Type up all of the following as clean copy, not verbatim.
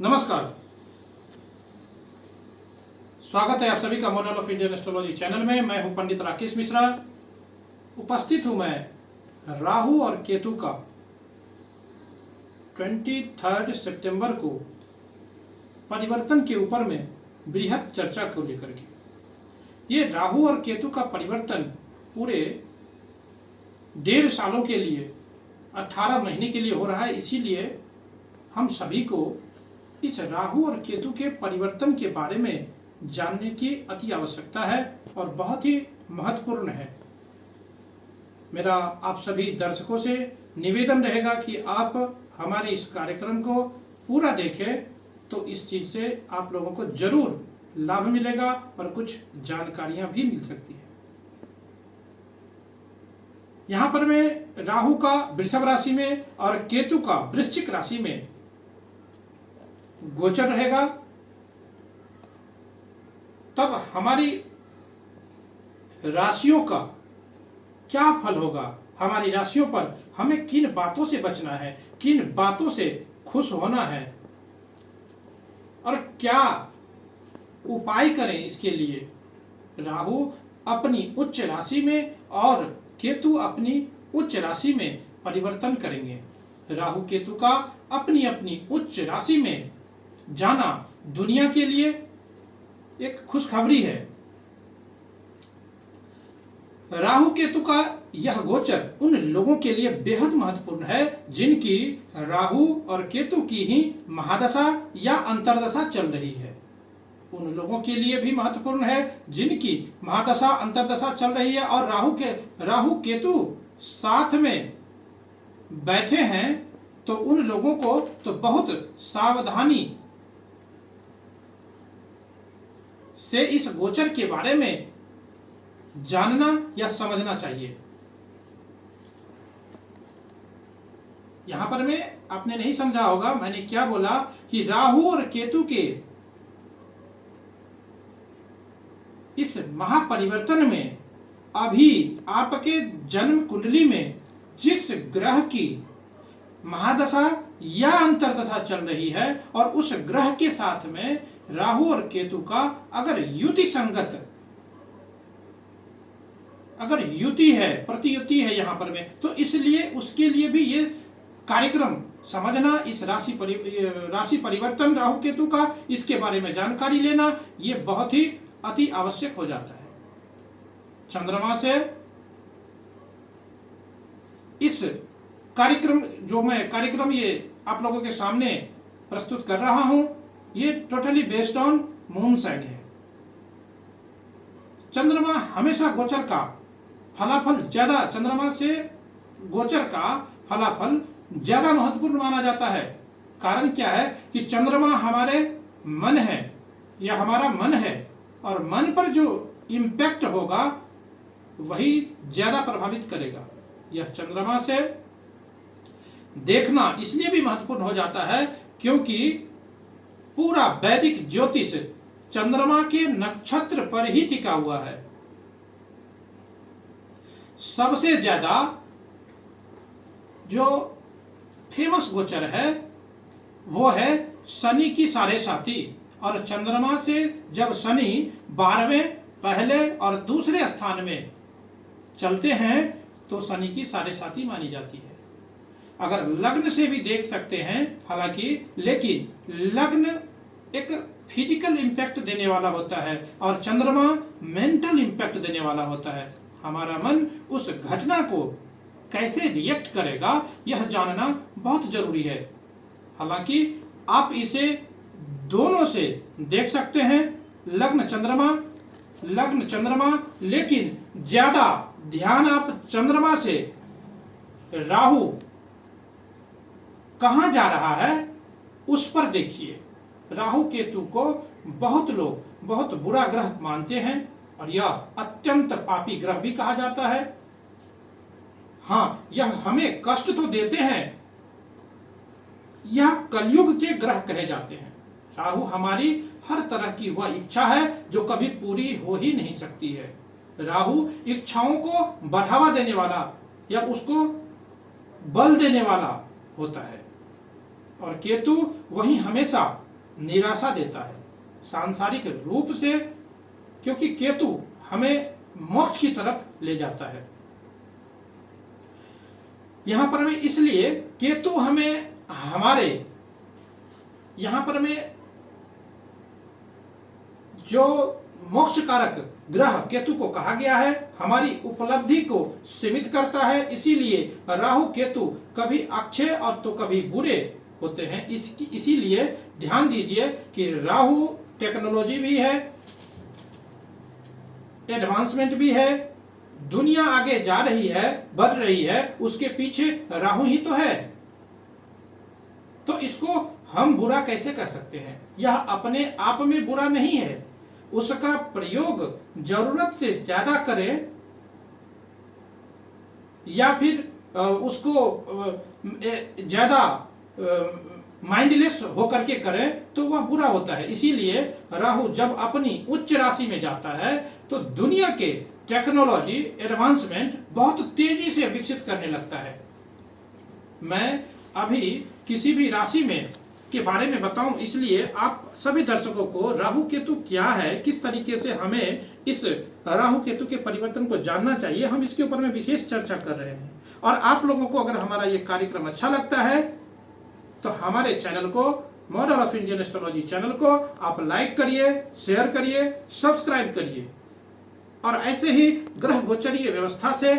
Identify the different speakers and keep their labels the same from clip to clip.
Speaker 1: नमस्कार, स्वागत है आप सभी का model of Indian astrology channel में। मैं हूं पंडित राकेश मिश्रा। उपस्थित हूं मैं राहु और केतु का 23 सितंबर को परिवर्तन के ऊपर में बृहद चर्चा को लेकर के। ये राहु और केतु का परिवर्तन पूरे 1.5 सालों के लिए 18 महीने के लिए हो रहा है। इसीलिए हम सभी को इस राहु और केतु के परिवर्तन के बारे में जानने की अति आवश्यकता है और बहुत ही महत्वपूर्ण है। मेरा आप सभी दर्शकों से निवेदन रहेगा कि आप हमारे इस कार्यक्रम को पूरा देखें, तो इस चीज से आप लोगों को जरूर लाभ मिलेगा और कुछ जानकारियां भी मिल सकती है। यहां पर मैं राहु का वृषभ राशि में और केतु का वृश्चिक राशि में गोचर रहेगा, तब हमारी राशियों का क्या फल होगा, हमारी राशियों पर हमें किन बातों से बचना है, किन बातों से खुश होना है और क्या उपाय करें इसके लिए। राहु अपनी उच्च राशि में और केतु अपनी उच्च राशि में परिवर्तन करेंगे। राहु केतु का अपनी अपनी उच्च राशि में जाना दुनिया के लिए एक खुशखबरी है। राहु केतु का यह गोचर उन लोगों के लिए बेहद महत्वपूर्ण है जिनकी राहु और केतु की ही महादशा या अंतर्दशा चल रही है। उन लोगों के लिए भी महत्वपूर्ण है जिनकी महादशा अंतर्दशा चल रही है और राहु केतु साथ में बैठे हैं, तो उन लोगों को तो बहुत सावधानी से इस गोचर के बारे में जानना या समझना चाहिए। यहां पर मैं आपने नहीं समझा होगा मैंने क्या बोला कि राहु और केतु के इस महापरिवर्तन में अभी आपके जन्म कुंडली में जिस ग्रह की महादशा या अंतर्दशा चल रही है और उस ग्रह के साथ में राहु और केतु का अगर युति संगत अगर युति है, प्रतियुति है यहां पर में, तो इसलिए उसके लिए भी ये कार्यक्रम समझना, इस राशि परिवर्तन राहु केतु का, इसके बारे में जानकारी लेना, ये बहुत ही अति आवश्यक हो जाता है। चंद्रमा से इस कार्यक्रम ये आप लोगों के सामने प्रस्तुत कर रहा हूं, ये totally based on moon sign है। चंद्रमा हमेशा गोचर का फलाफल ज्यादा, चंद्रमा से गोचर का फलाफल ज्यादा महत्वपूर्ण माना जाता है। कारण क्या है कि चंद्रमा हमारे मन है या हमारा मन है और मन पर जो इम्पैक्ट होगा वही ज्यादा प्रभावित करेगा। यह चंद्रमा से देखना इसलिए भी महत्वपूर्ण हो जाता है क्योंकि पूरा वैदिक ज्योतिष चंद्रमा के नक्षत्र पर ही टिका हुआ है। सबसे ज्यादा जो फेमस गोचर है वो है शनि की 7.5, और चंद्रमा से जब शनि 12वें पहले और दूसरे स्थान में चलते हैं तो शनि की 7.5 मानी जाती है। अगर लग्न से भी देख सकते हैं हालांकि, लेकिन लग्न एक फिजिकल इंपैक्ट देने वाला होता है और चंद्रमा मेंटल इंपैक्ट देने वाला होता है। हमारा मन उस घटना को कैसे रिएक्ट करेगा यह जानना बहुत जरूरी है। हालांकि आप इसे दोनों से देख सकते हैं, लग्न चंद्रमा, लेकिन ज्यादा ध्यान आप चंद्रमा से राहु कहां जा रहा है उस पर देखिए। राहु केतु को बहुत लोग बहुत बुरा ग्रह मानते हैं और यह अत्यंत पापी ग्रह भी कहा जाता है। हाँ, यह हमें कष्ट तो देते हैं, यह कलयुग के ग्रह कहे जाते हैं। राहु हमारी हर तरह की वह इच्छा है जो कभी पूरी हो ही नहीं सकती है। राहु इच्छाओं को बढ़ावा देने वाला या उसको बल देने वाला होता है और केतु वही हमेशा निराशा देता है सांसारिक रूप से, क्योंकि केतु हमें मोक्ष की तरफ ले जाता है। यहां पर हमें इसलिए केतु हमें हमारे यहां पर हमें जो मोक्ष कारक ग्रह केतु को कहा गया है, हमारी उपलब्धि को सीमित करता है। इसीलिए राहु केतु कभी अच्छे और तो कभी बुरे होते हैं। इसीलिए ध्यान दीजिए कि राहु टेक्नोलॉजी भी है, एडवांसमेंट भी है, दुनिया आगे जा रही है, बढ़ रही है, उसके पीछे राहु ही तो है। तो इसको हम बुरा कैसे कर सकते हैं? यह अपने आप में बुरा नहीं है, उसका प्रयोग जरूरत से ज्यादा करें या फिर उसको ज्यादा माइंडलेस होकर के करें तो वह बुरा होता है। इसीलिए राहु जब अपनी उच्च राशि में जाता है तो दुनिया के टेक्नोलॉजी एडवांसमेंट बहुत तेजी से विकसित करने लगता है। मैं अभी किसी भी राशि में के बारे में बताऊं, इसलिए आप सभी दर्शकों को राहु केतु क्या है, किस तरीके से हमें इस राहु केतु के परिवर्तन को जानना चाहिए, हम इसके ऊपर में विशेष चर्चा कर रहे हैं। और आप लोगों को अगर हमारा ये कार्यक्रम अच्छा लगता है तो हमारे चैनल को, model of Indian astrology channel को आप लाइक करिए, शेयर करिए, सब्सक्राइब करिए और ऐसे ही ग्रह गोचरीय व्यवस्था से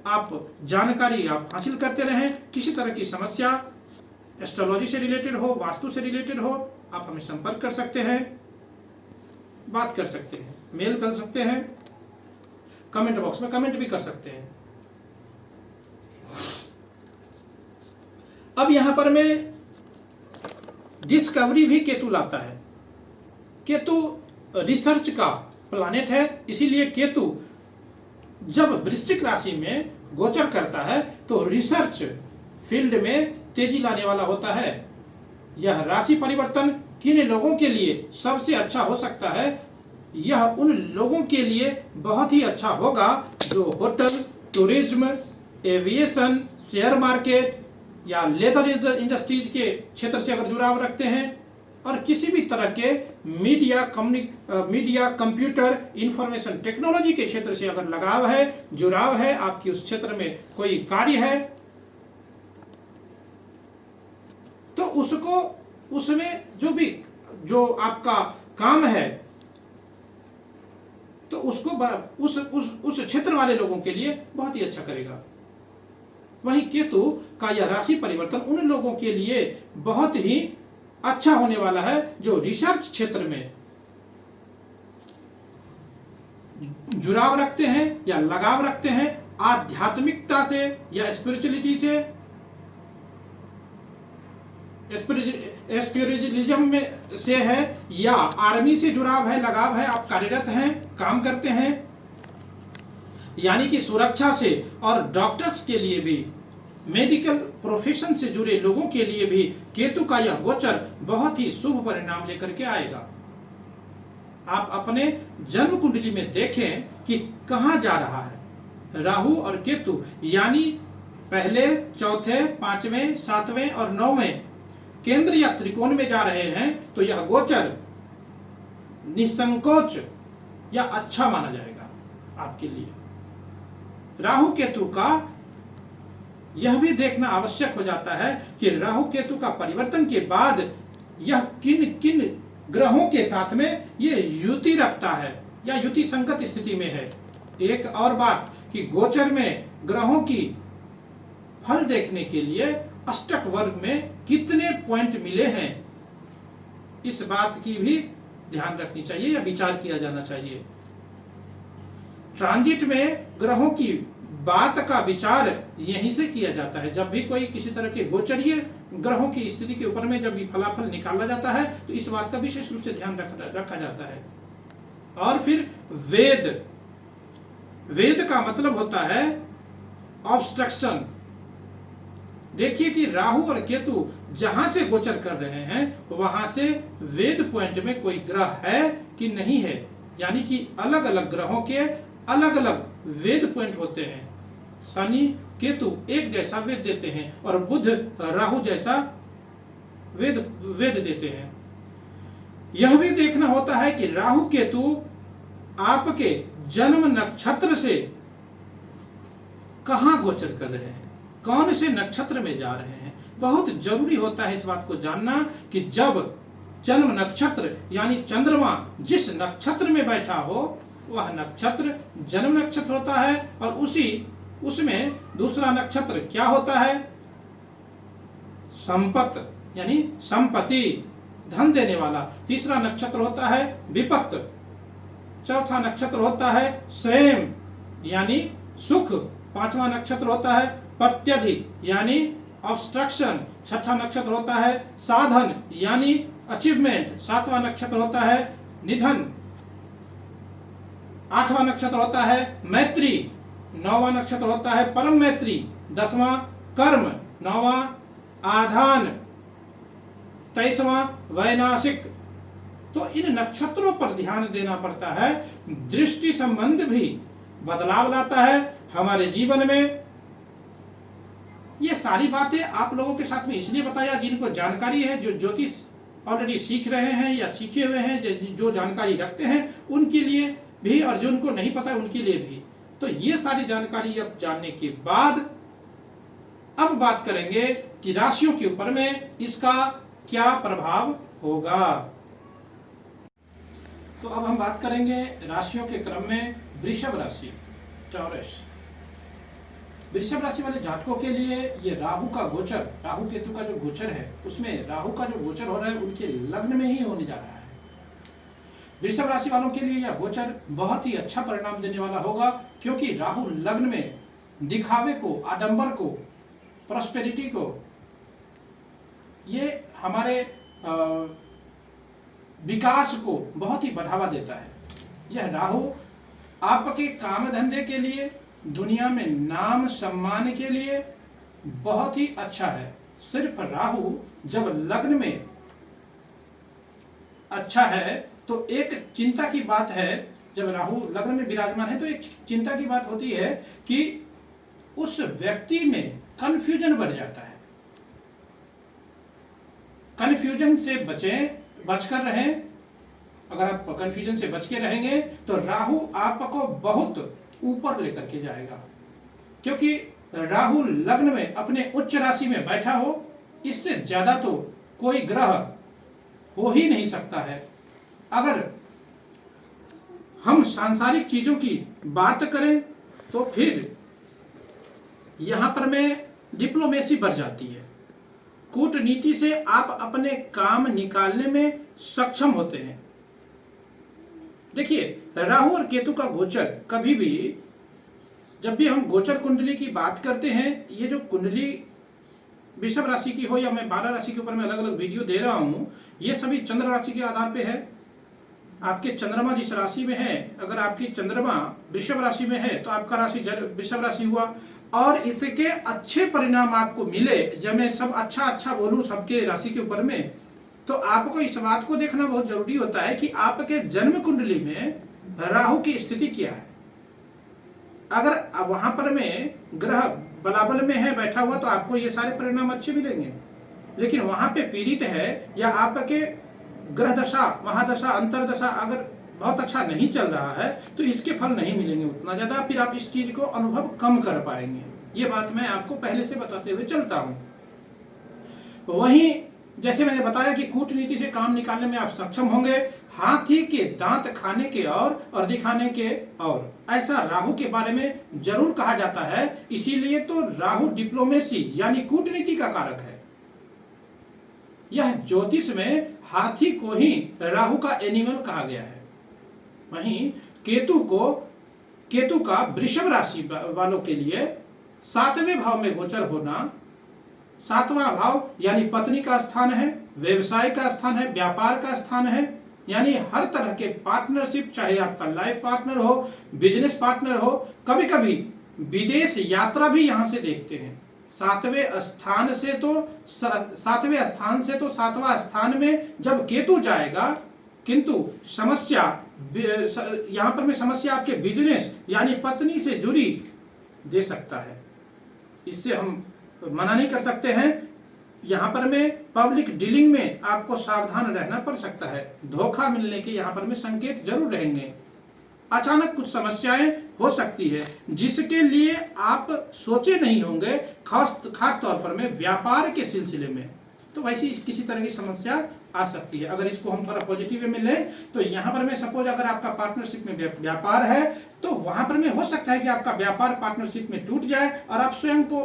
Speaker 1: आप जानकारी आप हासिल करते रहें। किसी तरह की समस्या एस्ट्रोलॉजी से रिलेटेड हो, वास्तु से रिलेटेड हो, आप हमें संपर्क कर सकते हैं, बात कर सकते हैं, मेल कर सकते हैं, कमेंट बॉक्स में कमेंट भी कर सकते हैं। अब यहां पर मैं डिस्कवरी भी केतु लाता है। केतु रिसर्च का प्लैनेट है, इसीलिए केतु जब वृश्चिक राशि में गोचर करता है तो रिसर्च फील्ड में तेजी लाने वाला होता है। यह राशि परिवर्तन किन लोगों के लिए सबसे अच्छा हो सकता है? यह उन लोगों के लिए बहुत ही अच्छा होगा जो hotel, tourism, aviation, share market या लेदर इंडस्ट्रीज के क्षेत्र से अगर जुड़ाव रखते हैं और किसी भी तरह के मीडिया, कंप्यूटर, इंफॉर्मेशन टेक्नोलॉजी के क्षेत्र से अगर लगाव है, जुड़ाव है, आपकी उस क्षेत्र में कोई कार्य है तो उसको उसमें जो आपका काम है तो उसको उस क्षेत्र वाले लोगों के लिए बहुत ही अच्छा करेगा। वहीं केतु का यह राशि परिवर्तन उन लोगों के लिए बहुत ही अच्छा होने वाला है जो रिसर्च क्षेत्र में जुड़ाव रखते हैं या लगाव रखते हैं, आध्यात्मिकता से या स्पिरिचुअलिटी से, स्पिरिचुअलिज्म में से है या आर्मी से जुड़ाव है, लगाव है, आप कार्यरत हैं, काम करते हैं, यानी कि सुरक्षा से, और डॉक्टर्स के लिए भी, मेडिकल प्रोफेशन से जुड़े लोगों के लिए भी केतु का यह गोचर बहुत ही शुभ परिणाम लेकर के आएगा। आप अपने जन्म कुंडली में देखें कि कहां जा रहा है राहु और केतु, यानी पहले, चौथे, पांचवें, सातवें और नौवें केंद्र या त्रिकोण में जा रहे हैं तो यह गोचर निसंकोच या अच्छा माना जाएगा आपके लिए। राहु केतु का यह भी देखना आवश्यक हो जाता है कि राहु केतु का परिवर्तन के बाद यह किन किन ग्रहों के साथ में ये युति रखता है या युति संगत स्थिति में है। एक और बात कि गोचर में ग्रहों की फल देखने के लिए अष्टक वर्ग में कितने पॉइंट मिले हैं, इस बात की भी ध्यान रखनी चाहिए या विचार किया जाना चाहिए। ट्रांजिट में ग्रहों की बात का विचार यहीं से किया जाता है। जब भी कोई किसी तरह के गोचरीय ग्रहों की स्थिति के ऊपर में जब भी फलाफल निकाला जाता है तो इस बात का विशेष रूप से ध्यान रखा जाता है। और फिर वेद का मतलब होता है ऑब्स्ट्रक्शन। देखिए कि राहु और केतु जहां से गोचर कर रहे हैं वहां से वेद पॉइंट में कोई ग्रह है कि नहीं है, यानी कि अलग अलग ग्रहों के अलग अलग वेद पॉइंट होते हैं। शनि केतु एक जैसा वेद देते हैं और बुध राहु जैसा वेद देते हैं। यह भी देखना होता है कि राहु केतु आपके जन्म नक्षत्र से कहां गोचर कर रहे हैं, कौन से नक्षत्र में जा रहे हैं। बहुत जरूरी होता है इस बात को जानना कि जब जन्म नक्षत्र यानी चंद्रमा जिस नक्षत्र में बैठा हो वह नक्षत्र जन्म नक्षत्र होता है, और उसमें दूसरा नक्षत्र क्या होता है, संपत यानी संपत्ति, धन देने वाला। तीसरा नक्षत्र होता है विपत्त। चौथा नक्षत्र होता है श्रेम यानी सुख। पांचवा नक्षत्र होता है प्रत्यधि यानी ऑब्स्ट्रक्शन। छठा नक्षत्र होता है साधन यानी अचीवमेंट। सातवां नक्षत्र होता है निधन। आठवां नक्षत्र होता है मैत्री। नौवां नक्षत्र होता है परम मैत्री। 10वां कर्म। 9वां आधान। 23वां वैनाशिक। तो इन नक्षत्रों पर ध्यान देना पड़ता है। दृष्टि संबंध भी बदलाव लाता है हमारे जीवन में। ये सारी बातें आप लोगों के साथ में इसलिए बताया जिनको जानकारी है, जो ज्योतिष ऑलरेडी सीख रहे हैं या सीखे हुए हैं, जो जानकारी रखते हैं उनके लिए भी, और जो उनको नहीं पता है उनके लिए भी। तो ये सारी जानकारी अब जानने के बाद अब बात करेंगे कि राशियों के ऊपर में इसका क्या प्रभाव होगा। तो अब हम बात करेंगे राशियों के क्रम में वृषभ राशि, टॉरस। वृषभ राशि वाले जातकों के लिए ये राहु का गोचर, राहु केतु का जो गोचर है उसमें राहु का जो गोचर हो रहा है उनके लग्न में ही होने जा रहा है। वृषभ राशि वालों के लिए यह गोचर बहुत ही अच्छा परिणाम देने वाला होगा, क्योंकि राहु लग्न में दिखावे को, आडंबर को, प्रॉस्पेरिटी को, ये हमारे विकास को बहुत ही बढ़ावा देता है। यह राहु आपके काम धंधे के लिए, दुनिया में नाम सम्मान के लिए बहुत ही अच्छा है। सिर्फ राहु जब लग्न में अच्छा है तो एक चिंता की बात है, जब राहु लग्न में विराजमान है तो एक चिंता की बात होती है कि उस व्यक्ति में कंफ्यूजन बढ़ जाता है। कंफ्यूजन से बचकर रहें। अगर आप कंफ्यूजन से बच के रहेंगे तो राहु आपको बहुत ऊपर लेकर के जाएगा, क्योंकि राहु लग्न में अपने उच्च राशि में बैठा हो, इससे ज्यादा तो कोई ग्रह हो ही नहीं सकता है। अगर हम सांसारिक चीजों की बात करें तो फिर यहां पर में डिप्लोमेसी बढ़ जाती है। कूटनीति से आप अपने काम निकालने में सक्षम होते हैं। देखिए, राहु और केतु का गोचर कभी भी, जब भी हम गोचर कुंडली की बात करते हैं, ये जो कुंडली वृषभ राशि की हो या मैं 12 राशि के ऊपर में अलग अलग वीडियो दे रहा हूं, ये सभी चंद्र राशि के आधार पे है। आपके चंद्रमा जिस राशि में है, अगर आपकी चंद्रमा वृषभ राशि में है तो आपका राशि वृषभ राशि हुआ, और इसके अच्छे परिणाम आपको मिले। जब मैं सब अच्छा बोलूं सबके राशि के ऊपर में, तो आपको इस बात को देखना बहुत जरूरी होता है कि आपके जन्म कुंडली में राहु की स्थिति क्या है। अगर वहां पर में ग्रह बलाबल में है बैठा हुआ तो आपको ये सारे परिणाम अच्छे मिलेंगे, लेकिन वहां पे पीड़ित है या आपके ग्रह दशा, महादशा, अंतरदशा अगर बहुत अच्छा नहीं चल रहा है तो इसके फल नहीं मिलेंगे उतना ज्यादा, फिर आप इस चीज को अनुभव कम कर पाएंगे। ये बात मैं आपको पहले से बताते हुए चलता हूं। वहीं जैसे मैंने बताया कि कूटनीति से काम निकालने में आप सक्षम होंगे, हाथी के दांत खाने के और दिखाने के और, ऐसा राहु के बारे में जरूर कहा जाता है। इसीलिए तो राहु डिप्लोमेसी यानी कूटनीति का कारक है। यह ज्योतिष में हाथी को ही राहु का एनिमल कहा गया है। वहीं केतु का वृषभ राशि वालों के लिए 7वें भाव में गोचर होना, 7वां भाव यानी पत्नी का स्थान है, व्यवसाय का स्थान है, व्यापार का स्थान है, यानी हर तरह के पार्टनरशिप, चाहे आपका लाइफ पार्टनर हो, बिजनेस पार्टनर हो, कभी कभी विदेश यात्रा भी यहां से देखते हैं। 7वें स्थान से तो 7वां स्थान में जब केतु जाएगा, किंतु समस्या यहां पर में समस्या आपके बिजनेस यानी पत्नी से जुड़ी दे सकता है। इससे हम मना नहीं कर सकते हैं। यहाँ पर में पब्लिक डीलिंग में आपको सावधान रहना पड़ सकता है। धोखा मिलने के यहाँ पर में संकेत जरूर रहेंगे। अचानक कुछ समस्याएं हो सकती है जिसके लिए आप सोचे नहीं होंगे, खास तौर पर में व्यापार के सिलसिले में। तो वैसी किसी तरह की समस्या आ सकती है। अगर इसको हम थोड़ा पॉजिटिव वे में लें तो यहाँ पर में सपोज अगर आपका पार्टनरशिप में व्यापार है तो वहां पर में हो सकता है कि आपका व्यापार पार्टनरशिप में टूट जाए और आप स्वयं को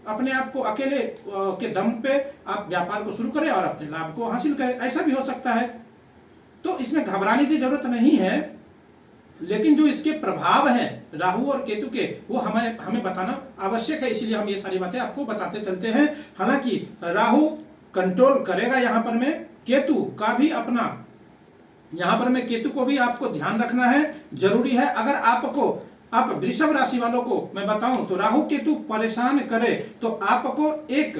Speaker 1: अपने आप को अकेले के दम पे आप व्यापार को शुरू करें और अपने लाभ को हासिल करें, ऐसा भी हो सकता है। तो इसमें घबराने की जरूरत नहीं है, लेकिन जो इसके प्रभाव हैं राहु और केतु के वो हमें बताना आवश्यक है, इसलिए हम ये सारी बातें आपको बताते चलते हैं। हालांकि राहु कंट्रोल करेगा यहाँ पर में, केतु का भी अपना यहाँ पर में केतु को भी आपको ध्यान रखना है, जरूरी है। अगर आप वृषभ राशि वालों को मैं बताऊं तो राहु केतु परेशान करे तो आपको एक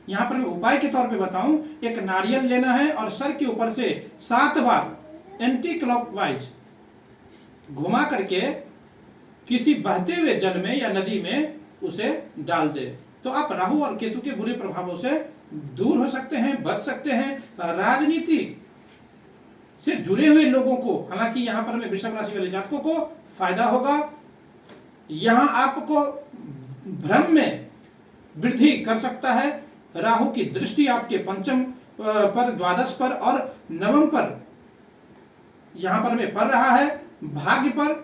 Speaker 1: यहाँ पर मैं उपाय के तौर पे बताऊं, एक नारियल लेना है और सर के ऊपर से 7 बार एंटी क्लॉकवाइज घुमा करके किसी बहते हुए जल में या नदी में उसे डाल दे तो आप राहु और केतु के बुरे प्रभावों से दूर हो सकते हैं, बच सकते हैं। राजनीति से जुड़े हुए लोगों को, हालांकि यहाँ पर में वृषभ राशि वाले जातकों को फायदा होगा। यहां आपको भ्रम में वृद्धि कर सकता है। राहु की दृष्टि आपके पंचम पर, द्वादश पर और नवम पर यहां पर में पड़ रहा है। भाग्य पर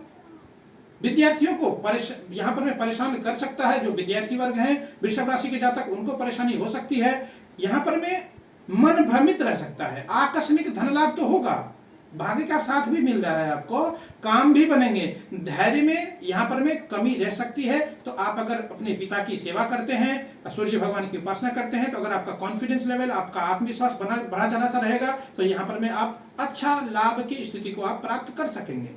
Speaker 1: विद्यार्थियों को यहां पर में परेशान कर सकता है। जो विद्यार्थी वर्ग हैं वृषभ राशि के जातक, उनको परेशानी हो सकती है। यहां पर में मन भ्रमित रह सकता है। आकस्मिक धन लाभ तो होगा, भाग्य का साथ भी मिल रहा है, आपको काम भी बनेंगे। धैर्य में यहाँ पर में कमी रह सकती है। तो आप अगर अपने पिता की सेवा करते हैं, सूर्य भगवान की उपासना करते हैं, तो अगर आपका कॉन्फिडेंस लेवल, आपका आत्मविश्वास बढ़ा जाना सा रहेगा तो यहाँ पर में आप अच्छा लाभ की स्थिति को आप प्राप्त कर सकेंगे।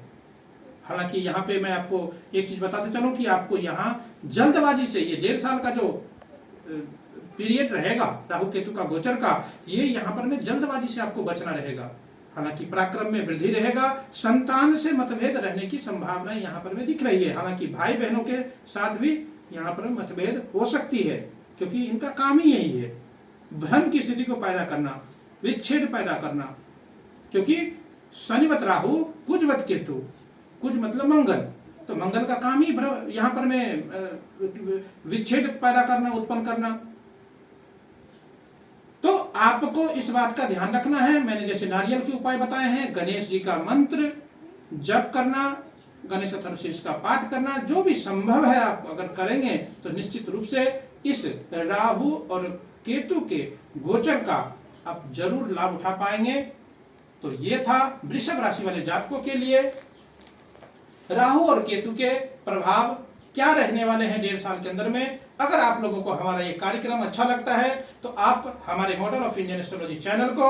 Speaker 1: हालांकि यहाँ पे मैं आपको एक चीज बताते चलूं कि आपको यहाँ जल्दबाजी से, ये 1.5 साल का जो पीरियड रहेगा राहु केतु का गोचर का, ये यहाँ पर में जल्दबाजी से आपको बचना रहेगा। हालांकि पराक्रम में वृद्धि रहेगा। संतान से मतभेद रहने की संभावना यहाँ पर में दिख रही है। हालांकि भाई बहनों के साथ भी यहाँ पर मतभेद हो सकती है, क्योंकि इनका काम ही यही है, भ्रम की स्थिति को पैदा करना, विच्छेद पैदा करना। क्योंकि शनिवत राहु, कुजवत केतु, कुज मतलब मंगल, तो मंगल का काम ही यहाँ पर में विच्छेद पैदा करना, उत्पन्न करना। तो आपको इस बात का ध्यान रखना है। मैंने जैसे नारियल के उपाय बताए हैं, गणेश जी का मंत्र जप करना, गणेश चतुर्थी का पाठ करना, जो भी संभव है आप अगर करेंगे तो निश्चित रूप से इस राहु और केतु के गोचर का आप जरूर लाभ उठा पाएंगे। तो ये था वृषभ राशि वाले जातकों के लिए राहु और केतु के प्रभाव क्या रहने वाले हैं 1.5 साल के अंदर में। अगर आप लोगों को हमारा ये कार्यक्रम अच्छा लगता है तो आप हमारे model of Indian astrology channel को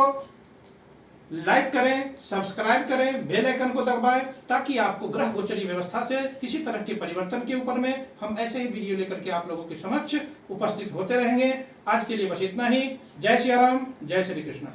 Speaker 1: लाइक करें, सब्सक्राइब करें, बेल आइकन को दबाएं, ताकि आपको ग्रह गोचरी व्यवस्था से किसी तरह के परिवर्तन के ऊपर में हम ऐसे ही वीडियो लेकर के आप लोगों के समक्ष उपस्थित होते रहेंगे। आज के लिए बस इतना ही। जय श्री राम, जय श्री कृष्ण।